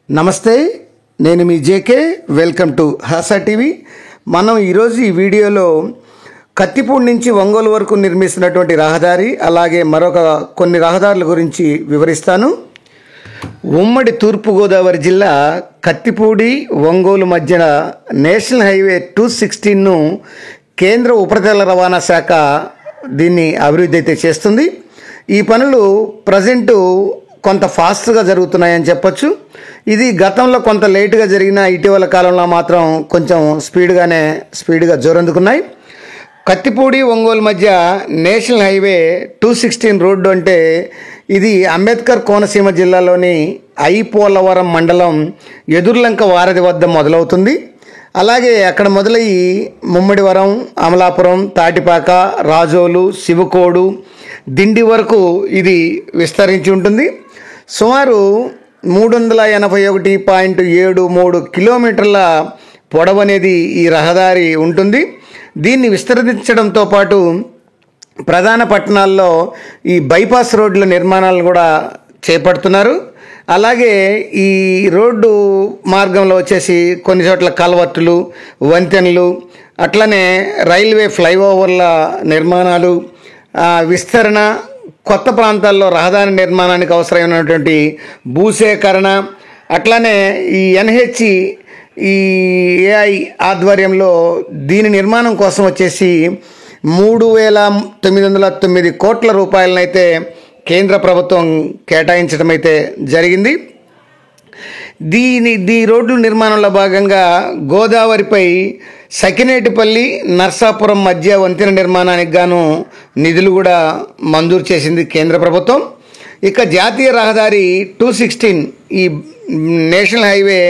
నమస్తే, నేను మీ JK. Welcome to Haasa TV. మనం ఈరోజు ఈ వీడియోలో కత్తిపూడి నుంచి ఒంగోలు వరకు నిర్మిస్తున్నటువంటి రహదారి, అలాగే మరొక కొన్ని రహదారుల గురించి వివరిస్తాను. ఉమ్మడి తూర్పుగోదావరి జిల్లా కత్తిపూడి ఒంగోలు మధ్య నేషనల్ హైవే 216ను కేంద్ర ఉపరితల రవాణా శాఖ దీన్ని అభివృద్ధి అయితే చేస్తుంది. ఈ పనులు ప్రజెంటు కొంత ఫాస్ట్గా జరుగుతున్నాయని చెప్పొచ్చు. ఇది గతంలో కొంత లేటుగా జరిగిన ఇటీవల కాలంలో మాత్రం కొంచెం స్పీడ్గా జోరందుకున్నాయి. కత్తిపూడి ఒంగోలు మధ్య నేషనల్ హైవే 216 రోడ్డు అంటే ఇది అంబేద్కర్ కోనసీమ జిల్లాలోని ఐపోలవరం మండలం ఎదుర్లంక వారధి వద్ద మొదలవుతుంది. అలాగే అక్కడ మొదలయ్యి ముమ్మడివరం, అమలాపురం, తాటిపాక, రాజోలు, శివకోడు, దిండి వరకు ఇది విస్తరించి ఉంటుంది. సుమారు 381.73 కిలోమీటర్ల పొడవు అనేది ఈ రహదారి ఉంటుంది. దీన్ని విస్తరించడంతో పాటు ప్రధాన పట్టణాల్లో ఈ బైపాస్ రోడ్ల నిర్మాణాలను కూడా చేపడుతున్నారు. అలాగే ఈ రోడ్డు మార్గంలో వచ్చేసి కొన్ని చోట్ల కల్వర్టులు, వంతెనలు, అట్లనే రైల్వే ఫ్లైఓవర్ల నిర్మాణాలు, విస్తరణ, కొత్త ప్రాంతాల్లో రహదారి నిర్మాణానికి అవసరమైనటువంటి భూసేకరణ, అట్లనే ఈ NHEAI ఆధ్వర్యంలో దీని నిర్మాణం కోసం వచ్చేసి 3,909 కోట్ల రూపాయలనైతే కేంద్ర ప్రభుత్వం కేటాయించడం అయితే జరిగింది. ఈ రోడ్డు నిర్మాణంలో భాగంగా గోదావరిపై సకినేటిపల్లి, నర్సాపురం మధ్య వంతెన నిర్మాణానికి గాను నిధులు కూడా మంజూరు చేసింది కేంద్ర ప్రభుత్వం. ఇక జాతీయ రహదారి 216 ఈ నేషనల్ హైవే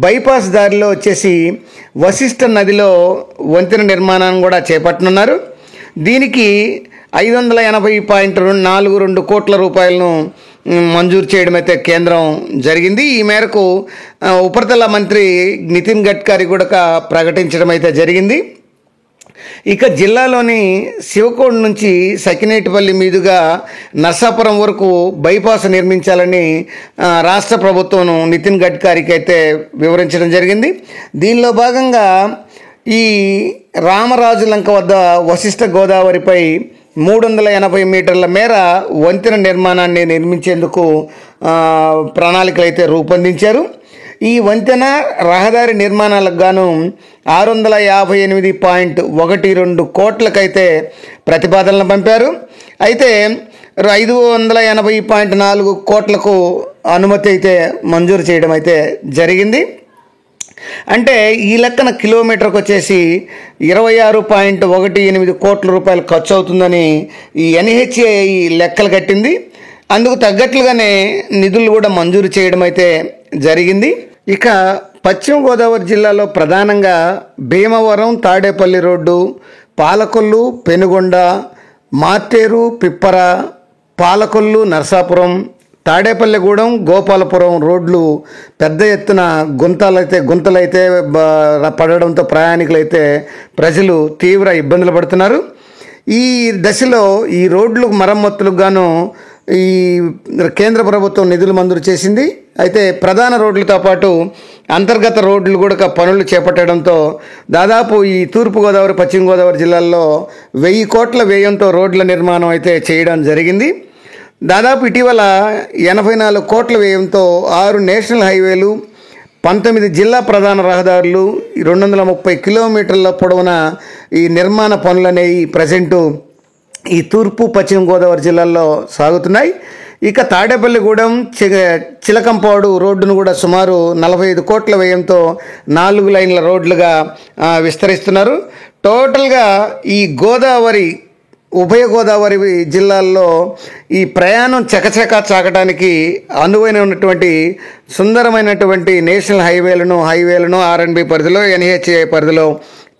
బైపాస్ దారిలో వచ్చేసి వశిష్ఠ నదిలో వంతెన నిర్మాణాన్ని కూడా చేపట్టనున్నారు. దీనికి 580.42 కోట్ల రూపాయలను మంజూరు చేయడం అయితే కేంద్రం జరిగింది. ఈ మేరకు ఉపరితల మంత్రి నితిన్ గడ్కరీ కూడా ప్రకటించడం అయితే జరిగింది. ఇక జిల్లాలోని శివకోడ్ నుంచి సకినేటిపల్లి మీదుగా నర్సాపురం వరకు బైపాస్ నిర్మించాలని రాష్ట్ర ప్రభుత్వం నితిన్ గడ్కరీకి అయితే వివరించడం జరిగింది. దీనిలో భాగంగా ఈ రామరాజు లంక వద్ద వశిష్ఠ గోదావరిపై 380 మీటర్ల మేర వంతెన నిర్మాణాన్ని నిర్మించేందుకు ప్రణాళికలు అయితే రూపొందించారు. ఈ వంతెన రహదారి నిర్మాణాలకు గాను 658.12 కోట్లకైతే ప్రతిపాదనలు పంపారు. అయితే 580.4 కోట్లకు అనుమతి అయితే మంజూరు చేయడం అయితే జరిగింది. అంటే ఈ లెక్కన కిలోమీటర్కి వచ్చేసి 26.18 కోట్ల రూపాయలు ఖర్చు అవుతుందని ఈ NHEAI లెక్కలు కట్టింది. అందుకు తగ్గట్లుగానే నిధులు కూడా మంజూరు చేయడం అయితే జరిగింది. ఇక పశ్చిమ గోదావరి జిల్లాలో ప్రధానంగా భీమవరం, తాడేపల్లి రోడ్డు, పాలకొల్లు, పెనుగొండ, మార్టేరు, పిప్పర, పాలకొల్లు, నర్సాపురం, తాడేపల్లిగూడెం, గోపాలపురం రోడ్లు పెద్ద ఎత్తున గుంతలైతే పడడంతో ప్రయాణికులైతే ప్రజలు తీవ్ర ఇబ్బందులు పడుతున్నారు. ఈ దశలో ఈ రోడ్లు మరమ్మతులకు గాను ఈ కేంద్ర ప్రభుత్వం నిధులు మంజూరు చేసింది. అయితే ప్రధాన రోడ్లతో పాటు అంతర్గత రోడ్లు కూడా పనులు చేపట్టడంతో దాదాపు ఈ తూర్పుగోదావరి, పశ్చిమ గోదావరి జిల్లాల్లో 1000 కోట్ల వ్యయంతో రోడ్ల నిర్మాణం అయితే చేయడం జరిగింది. దాదాపు ఇటీవల 84 కోట్ల వ్యయంతో 6 నేషనల్ హైవేలు, 19 జిల్లా ప్రధాన రహదారులు, 230 కిలోమీటర్ల పొడవున ఈ నిర్మాణ పనులనేవి ప్రజెంటు ఈ తూర్పు, పశ్చిమ గోదావరి జిల్లాల్లో సాగుతున్నాయి. ఇక తాడేపల్లిగూడెం, చిలకంపాడు రోడ్డును కూడా సుమారు 45 కోట్ల వ్యయంతో 4 లైన్ల రోడ్లుగా విస్తరిస్తున్నారు. టోటల్గా ఈ ఉభయ గోదావరి జిల్లాల్లో ఈ ప్రయాణం చకచకా చాకడానికి అనువైనటువంటి సుందరమైనటువంటి నేషనల్ హైవేలను R&B పరిధిలో, NHEAI పరిధిలో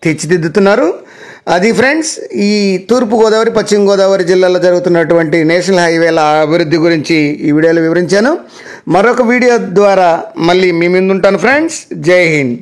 తీర్చిదిద్దుతున్నారు. అది ఫ్రెండ్స్, ఈ తూర్పుగోదావరి, పశ్చిమ గోదావరి జిల్లాలో జరుగుతున్నటువంటి నేషనల్ హైవేల అభివృద్ధి గురించి ఈ వీడియోలో వివరించాను. మరొక వీడియో ద్వారా మళ్ళీ మీ ముందుంటాను ఫ్రెండ్స్. జై హింద్.